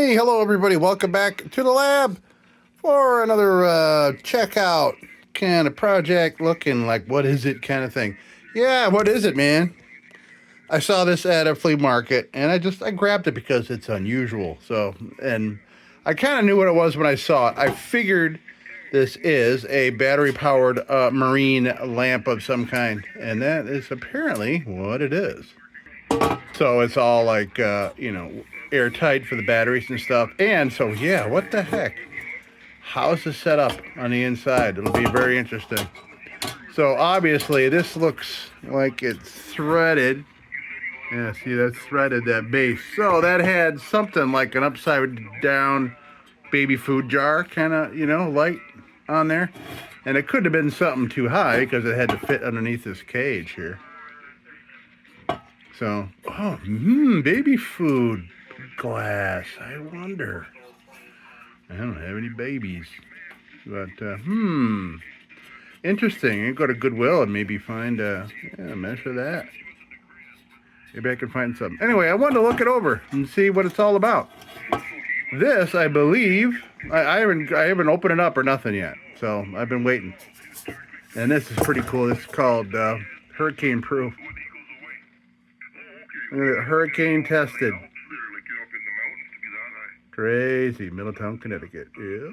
Hey, hello everybody. Welcome back to the lab for another checkout kind of project looking like what is it kind of thing. Yeah, what is it, man? I saw this at a flea market and I grabbed it because it's unusual. And I kind of knew what it was when I saw it. I figured this is a battery powered marine lamp of some kind, and that is apparently what it is. So it's all like, airtight for the batteries and stuff. And so, yeah, what the heck? How's this set up on the inside? It'll be very interesting. So obviously this looks like it's threaded. Yeah, see, that's threaded, that base. So that had something like an upside down baby food jar kind of, light on there. And it could have been something too high because it had to fit underneath this cage here. So, baby food glass. I wonder. I don't have any babies. But, interesting. I go to Goodwill and maybe find a measure that. Maybe I can find something. Anyway, I wanted to look it over and see what it's all about. This, I believe, I haven't opened it up or nothing yet. So I've been waiting. And this is pretty cool. It's called hurricane proof. Hurricane tested. Crazy. Middletown, Connecticut. Yep.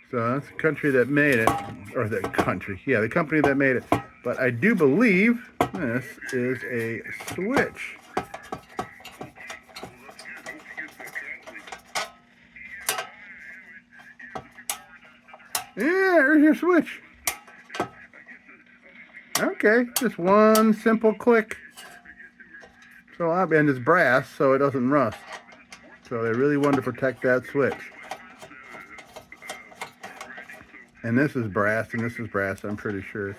So that's the country that made it. Or the country. Yeah, the company that made it. But I do believe this is a switch. Yeah, there's your switch. Okay, just one simple click. So, and it's brass, so it doesn't rust. So they really wanted to protect that switch. And this is brass, and this is brass, I'm pretty sure.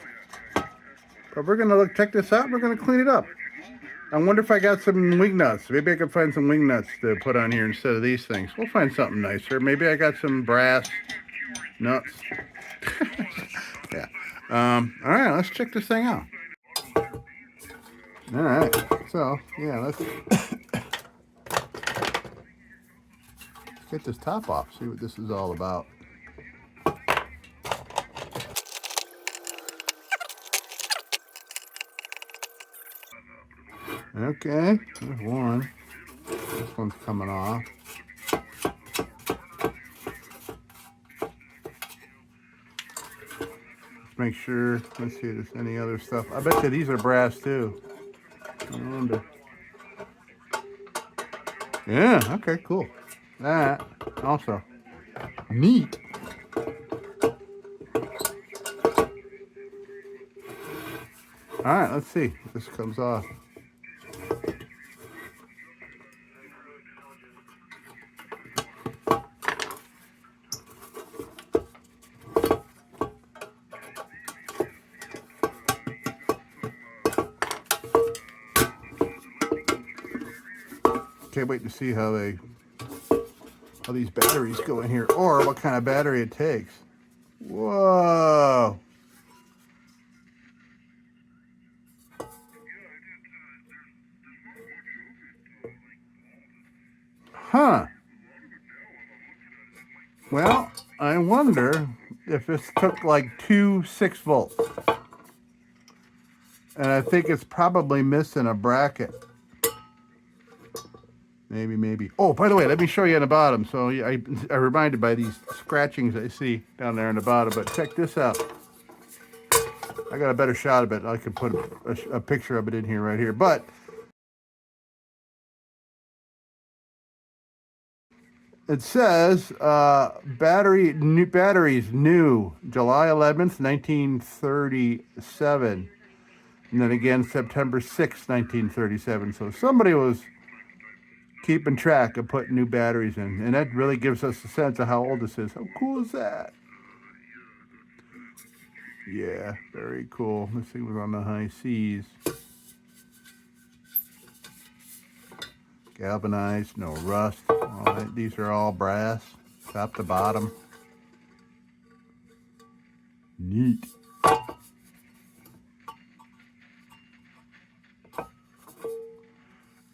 But we're gonna check this out. We're gonna clean it up. I wonder if I got some wing nuts. Maybe I could find some wing nuts to put on here instead of these things. We'll find something nicer. Maybe I got some brass nuts. Yeah. All right, let's check this thing out. All right. So, yeah, let's get this top off, see what this is all about. Okay, there's one. This one's coming off. Let's make sure. Let's see if there's any other stuff. I bet you these are brass too. I wonder. Yeah, okay, cool. That also. Neat. Alright, let's see if this comes off. Can't wait to see how these batteries go in here, or what kind of battery it takes. Whoa. Huh. Well, I wonder if this took like 2 6-volt. And I think it's probably missing a bracket. Maybe. Oh, by the way, let me show you on the bottom. So I'm reminded by these scratchings I see down there on the bottom. But check this out. I got a better shot of it. I could put a picture of it in here right here. But it says batteries new July 11th, 1937. And then again September 6th, 1937. So somebody was keeping track of putting new batteries in. And that really gives us a sense of how old this is. How cool is that? Yeah, very cool. This thing was on the high seas. Galvanized, no rust. All right, these are all brass, top to bottom. Neat.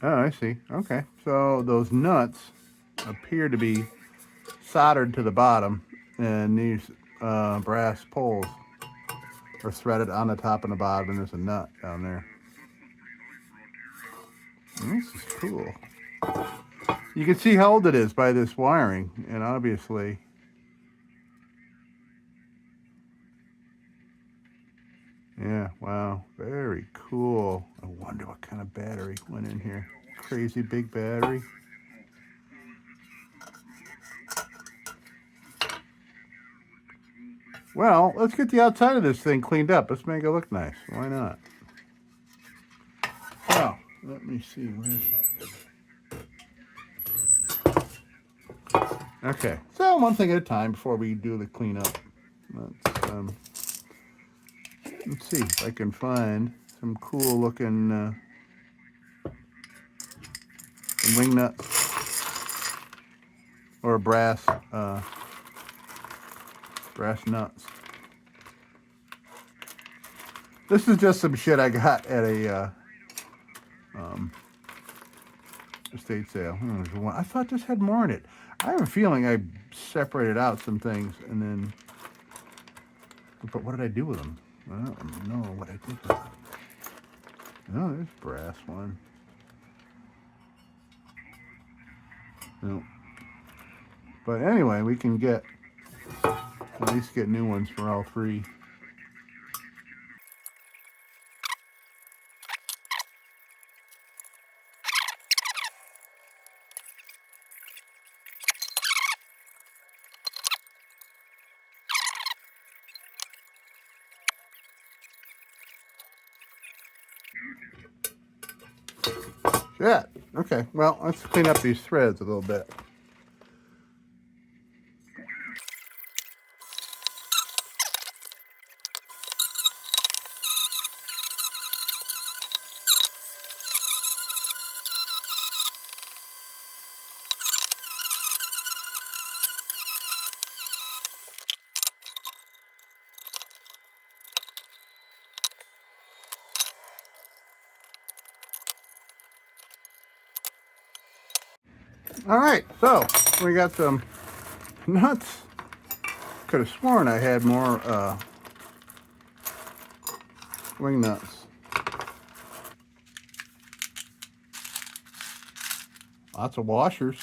Oh, I see. Okay. So those nuts appear to be soldered to the bottom, and these brass poles are threaded on the top and the bottom, and there's a nut down there. And this is cool. You can see how old it is by this wiring, and obviously, yeah, wow, very cool. I wonder what kind of battery went in here. Crazy big battery. Well, let's get the outside of this thing cleaned up. Let's make it look nice. Why not? Well, let me see. Where is that? Okay, so one thing at a time before we do the cleanup. Let's see if I can find some cool looking wing nuts or brass nuts. This is just some shit I got at a estate sale. I thought this had more in it. I have a feeling I separated out some things and then, but what did I do with them? I don't know what I did with them. Oh, there's a brass one. No. But anyway, we can at least get new ones for all three. Yeah. Okay. Well, let's clean up these threads a little bit. All right. So we got some nuts. Could have sworn I had more wing nuts. Lots of washers.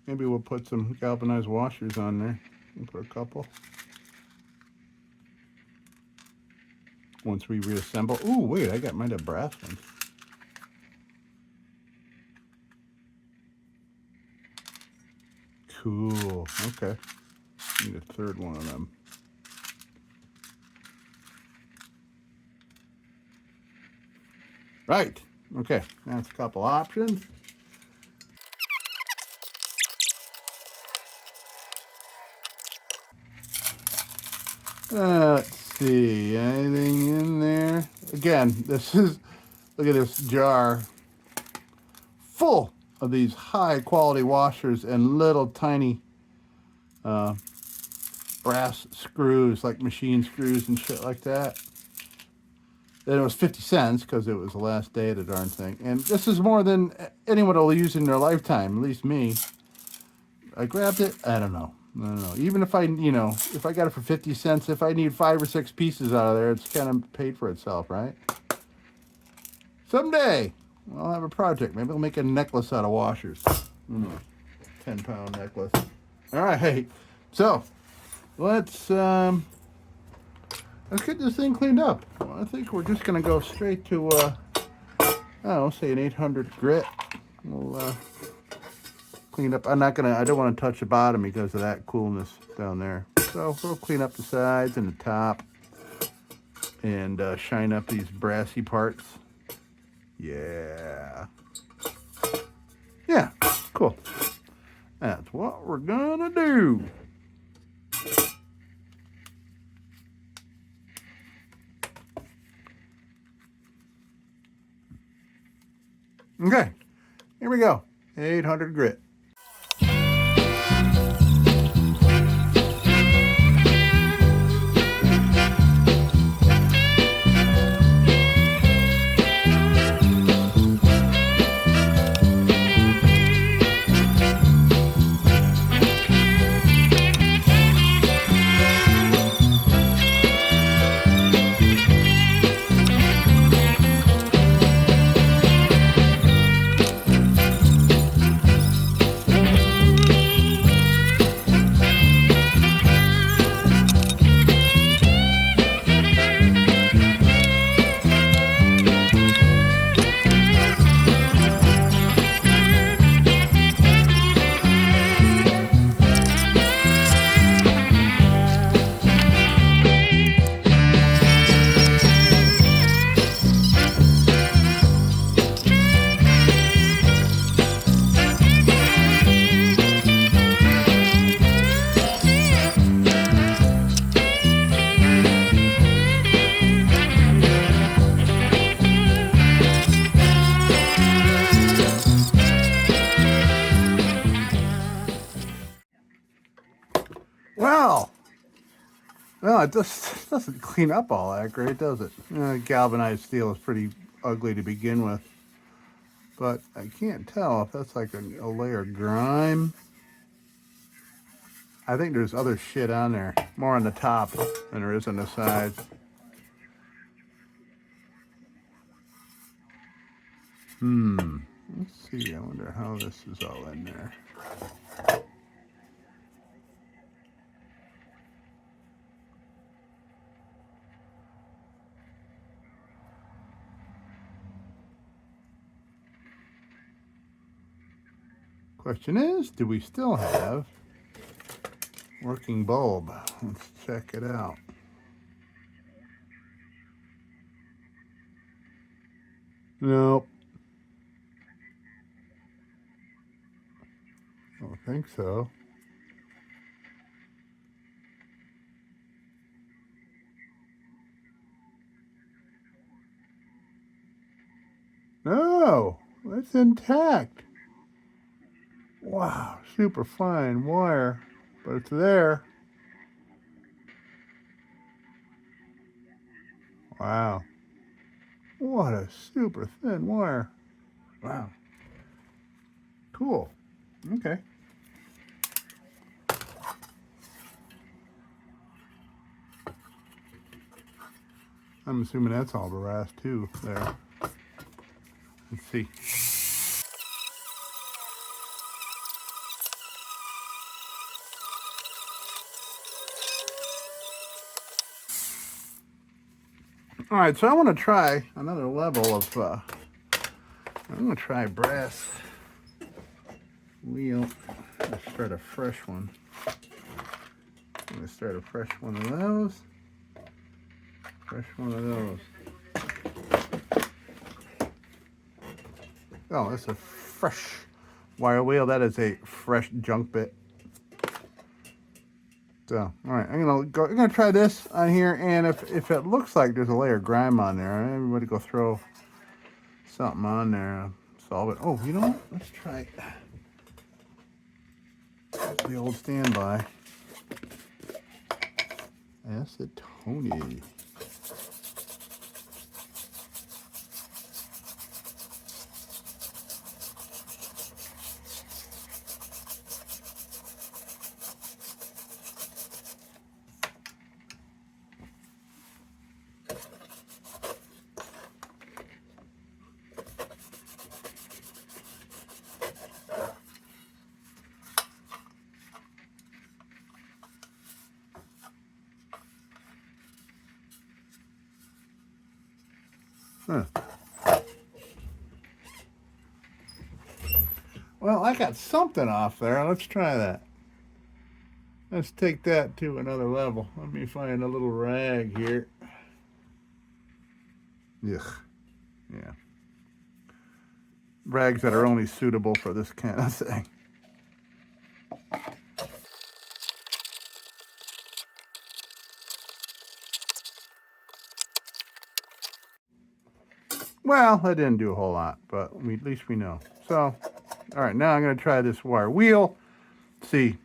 Maybe we'll put some galvanized washers on there. We'll put a couple. Once we reassemble. Ooh, wait, I might have brass ones. Cool. Okay. Need a third one of them. Right. Okay. That's a couple options. Let's see. Anything in there? Again, look at this jar full of these high quality washers and little tiny brass screws, like machine screws and shit like that. And it was 50 cents because it was the last day of the darn thing. And this is more than anyone will use in their lifetime, at least me. I grabbed it. I don't know. Even if if I got it for 50 cents, if I need 5 or 6 pieces out of there, it's kind of paid for itself, right? Someday, I'll have a project. Maybe I'll make a necklace out of washers. 10-pound necklace. All right. So, let's get this thing cleaned up. Well, I think we're just going to go straight to, say an 800 grit. We'll clean up. I don't want to touch the bottom because of that coolness down there. So we'll clean up the sides and the top and shine up these brassy parts. Yeah. Yeah, cool. That's what we're gonna do. Okay, here we go. 800 grit. Well, it just doesn't clean up all that great, does it? Galvanized steel is pretty ugly to begin with. But I can't tell if that's like a layer of grime. I think there's other shit on there. More on the top than there is on the sides. Let's see. I wonder how this is all in there. Question is, do we still have working bulb? Let's check it out. Nope. I don't think so. No, it's intact. Wow, super fine wire, but it's there. Wow. What a super thin wire. Wow. Cool. Okay. I'm assuming that's all brass too there. Let's see. All right, so I want to try another level of, I'm going to try brass wheel. Let's start a fresh one. I'm going to start a fresh one of those. Fresh one of those. Oh, that's a fresh wire wheel. That is a fresh junk bit. So, all right, I'm gonna try this on here, and if it looks like there's a layer of grime on there, everybody go throw something on there, solve it. Oh, you know what? Let's try the old standby. Acetone. Huh. Well, I got something off there. Let's try that. Let's take that to another level. Let me find a little rag here. Ugh. Yeah. Rags that are only suitable for this kind of thing. Well, that didn't do a whole lot, but at least we know. So, all right, now I'm going to try this wire wheel. See,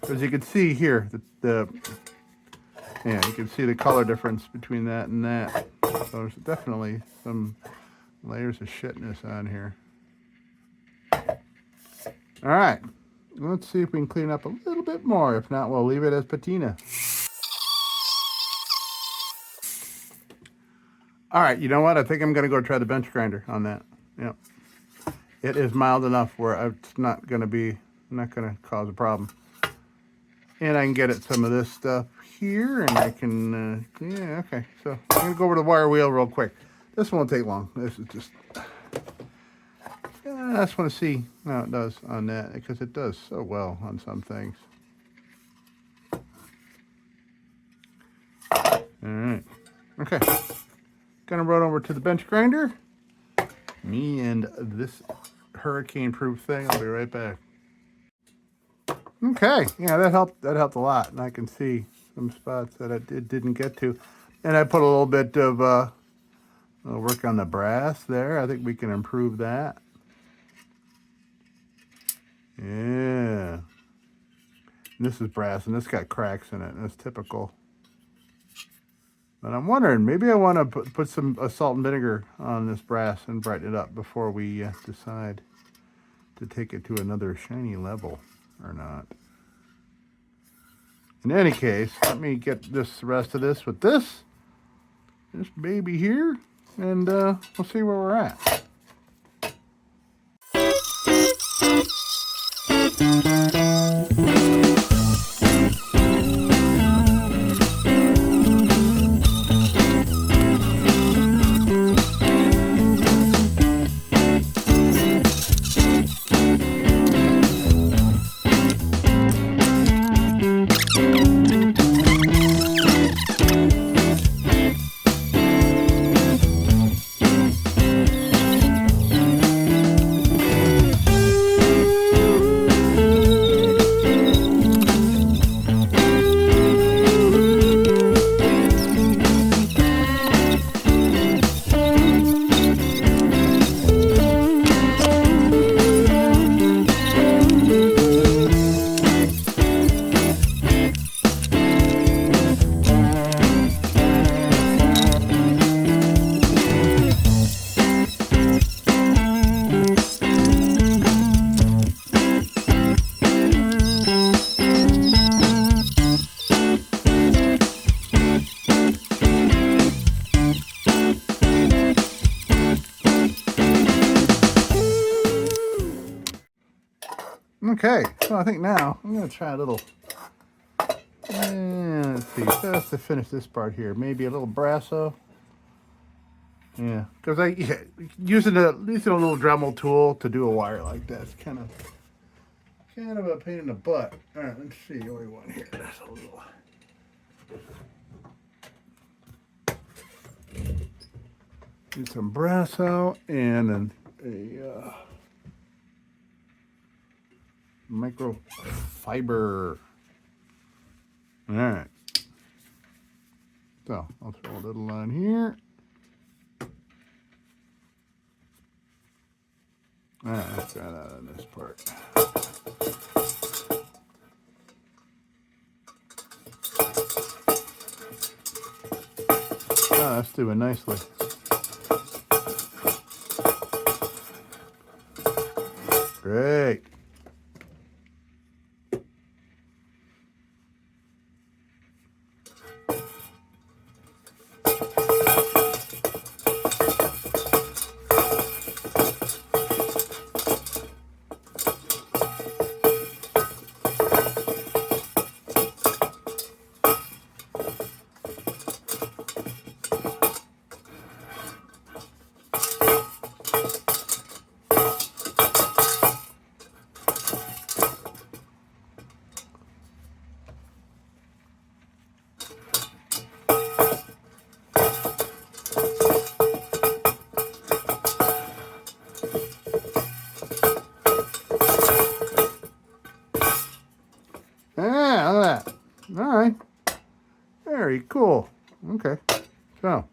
as you can see here, yeah, you can see the color difference between that and that. So there's definitely some layers of shitness on here. All right, let's see if we can clean up a little bit more. If not, we'll leave it as patina. All right, you know what? I think I'm going to go try the bench grinder on that. Yep. It is mild enough where it's not going to cause a problem. And I can get at some of this stuff here, and I can, yeah, okay. So I'm going to go over the wire wheel real quick. This won't take long. This is just, I just want to see how it does on that, because it does so well on some things. All right. Okay. Gonna run over to the bench grinder. Me and this hurricane-proof thing. I'll be right back. Okay, yeah, that helped. That helped a lot, and I can see some spots that it didn't get to. And I put a little bit of work on the brass there. I think we can improve that. Yeah. And this is brass, and this got cracks in it. That's typical. But I'm wondering, maybe I want to put some salt and vinegar on this brass and brighten it up before we decide to take it to another shiny level or not. In any case, let me get the rest of this with this baby here, and we'll see where we're at. Okay, so I think now I'm going to try a little, let's see, just to finish this part here, maybe a little brasso. Yeah, because using a little Dremel tool to do a wire like that is kind of a pain in the butt. All right, let's see what we want here. That's a little. Need some brasso and then a microfiber. All right. So I'll throw a little on here. All right, let's try that on this part. Oh, that's doing nicely. Great. Yeah, look at that. All right. Very cool. Okay. So,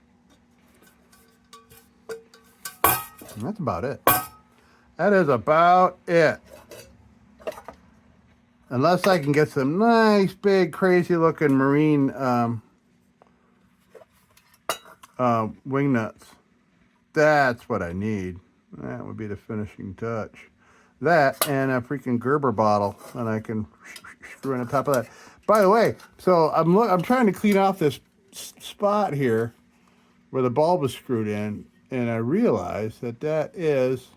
that's about it. That is about it. Unless I can get some nice, big, crazy-looking marine wing nuts. That's what I need. That would be the finishing touch. That and a freaking Gerber bottle, and I can screw in on top of that. By the way, so I'm trying to clean off this spot here where the bulb is screwed in, and I realized that is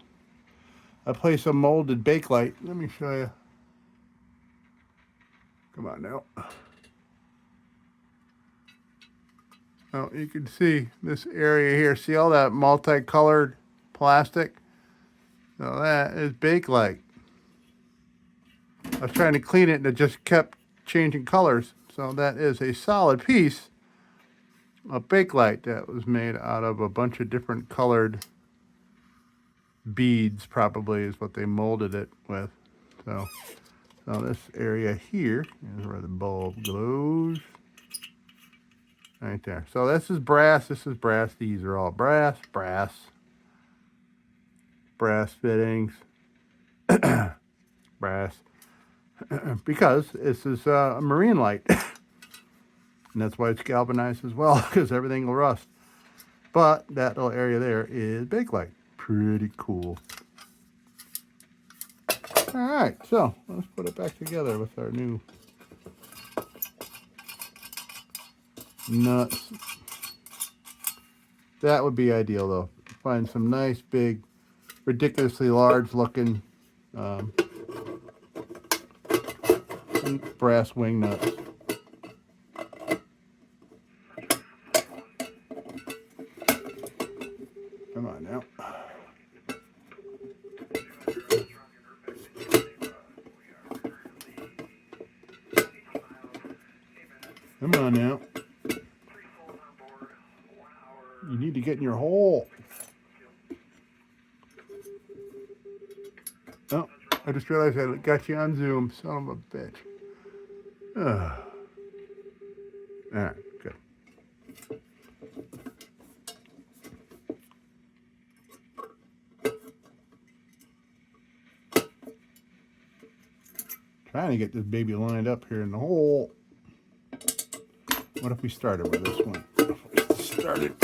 a place of molded Bakelite. Let me show you. Come on now. Oh, you can see this area here. See all that multicolored plastic? So that is Bakelite. I was trying to clean it and it just kept changing colors. So that is a solid piece of Bakelite that was made out of a bunch of different colored beads, probably is what they molded it with. So this area here is where the bulb glows. Right there. So this is brass. This is brass. These are all brass fittings, brass, because this is a marine light. And that's why it's galvanized as well, because everything will rust. But that little area there is Bakelite. Pretty cool. All right, so let's put it back together with our new nuts. That would be ideal, though. Find some nice, big, ridiculously large looking brass wing nuts. Come on now. Come on now. You need to get in your hole. Oh, I just realized I got you on Zoom. Son of a bitch. All right, good. Trying to get this baby lined up here in the hole. What if we started with this one? Started.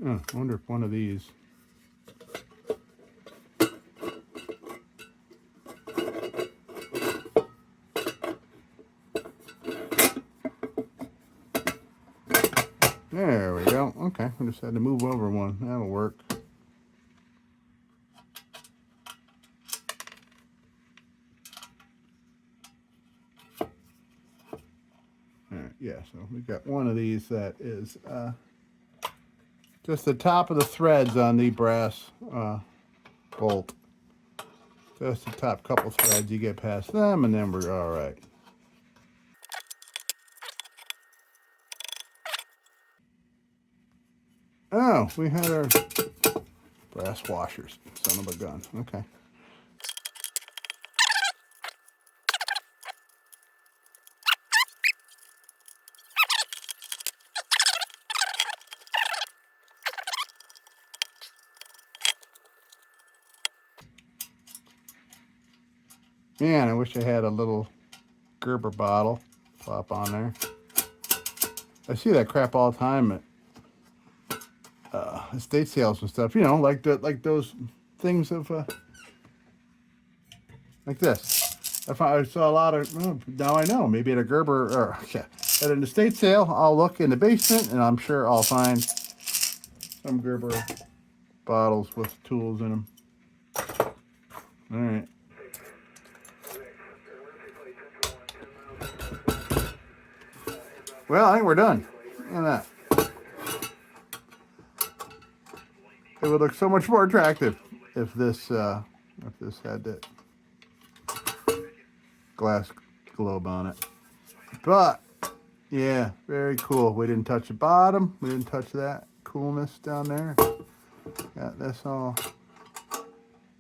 Oh, I wonder if one of these. There we go. Okay, we just had to move over one. That'll work. All right, yeah, so we've got one of these that is just the top of the threads on the brass bolt. Just the top couple threads. You get past them, and then we're all right. Oh, we had our brass washers. Son of a gun. Okay. Man, I wish I had a little Gerber bottle plop on there. I see that crap all the time at estate sales and stuff. You know, like those things of like this. I saw a lot of. Oh, now I know. Maybe at a Gerber or yeah, at an estate sale, I'll look in the basement, and I'm sure I'll find some Gerber bottles with tools in them. All right. Well, I think we're done. Look at that. It would look so much more attractive if this had that glass globe on it. But yeah, very cool. We didn't touch the bottom. We didn't touch that coolness down there. Got this all.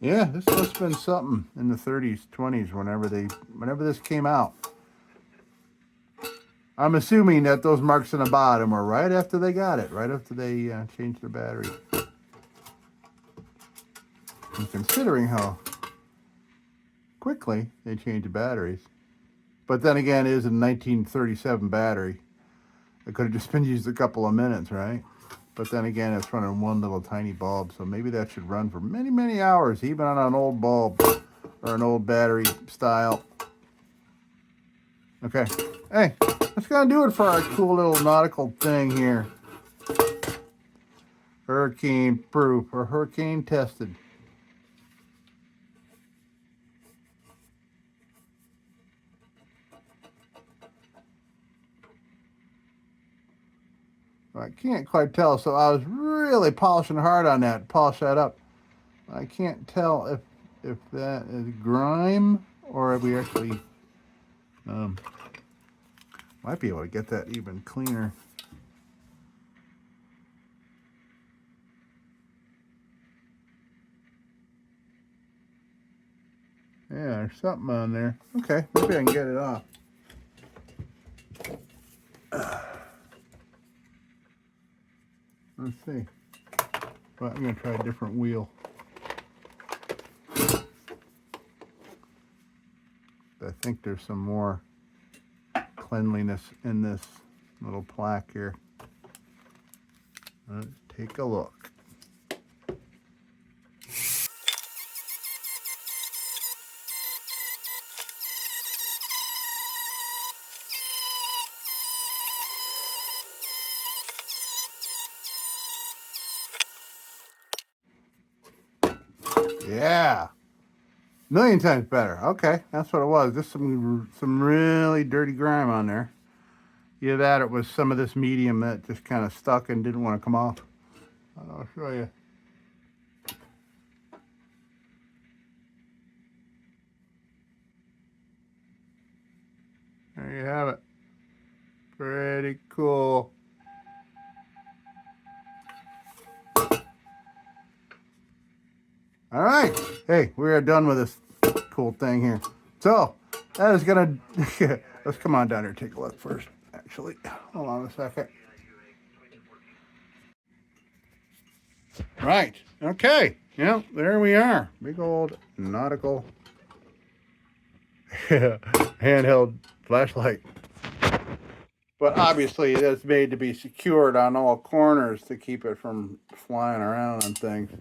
Yeah, this must have been something in the 30s, 20s, whenever this came out. I'm assuming that those marks on the bottom were right after they got it, right after they changed their battery. And considering how quickly they changed the batteries. But then again, it is a 1937 battery. It could have just been used a couple of minutes, right? But then again, it's running one little tiny bulb, so maybe that should run for many, many hours, even on an old bulb or an old battery style. Okay. Hey, that's gonna do it for our cool little nautical thing here. Hurricane proof or hurricane tested. I can't quite tell, so I was really polishing hard on that, polish that up. I can't tell if that is grime or if we actually might be able to get that even cleaner. Yeah, there's something on there. Okay, maybe I can get it off. Let's see. But I'm going to try a different wheel. I think there's some more cleanliness in this little plaque here. Let's take a look. Yeah, million times better. Okay, that's what it was. Just some really dirty grime on there. Either that, or it was some of this medium that just kind of stuck and didn't want to come off. I'll show you. There you have it. Pretty cool. All right. Hey, we are done with this cool thing here. So, that is going to... Let's come on down here and take a look first, actually. Hold on a second. Right. Okay. Yeah, there we are. Big old nautical handheld flashlight. But obviously, that's made to be secured on all corners to keep it from flying around on things.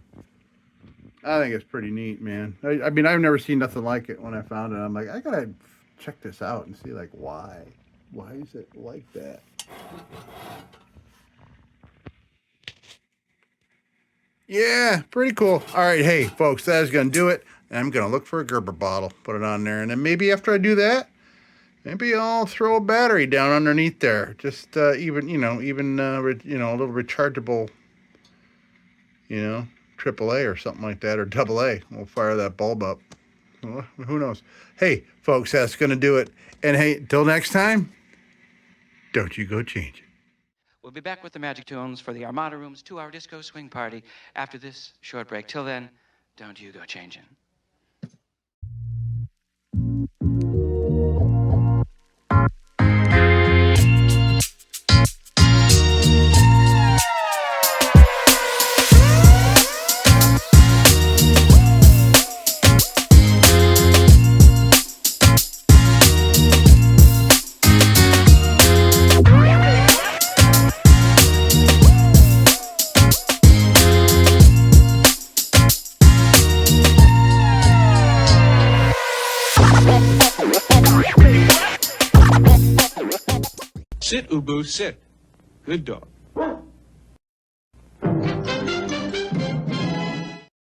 I think it's pretty neat, man. I mean, I've never seen nothing like it when I found it. I'm like, I gotta check this out and see, like, why. Why is it like that? Yeah, pretty cool. All right, hey, folks, that is gonna do it. I'm gonna look for a Gerber bottle, put it on there, and then maybe after I do that, maybe I'll throw a battery down underneath there. Just even a little rechargeable, AAA or something like that, or AA. We'll fire that bulb up. Well, who knows? Hey, folks, that's going to do it. And hey, till next time, don't you go change it. We'll be back with the Magic Tunes for the Armada Room's 2-hour disco swing party after this short break. Till then, don't you go changing. Sit, Ubu, sit. Good dog.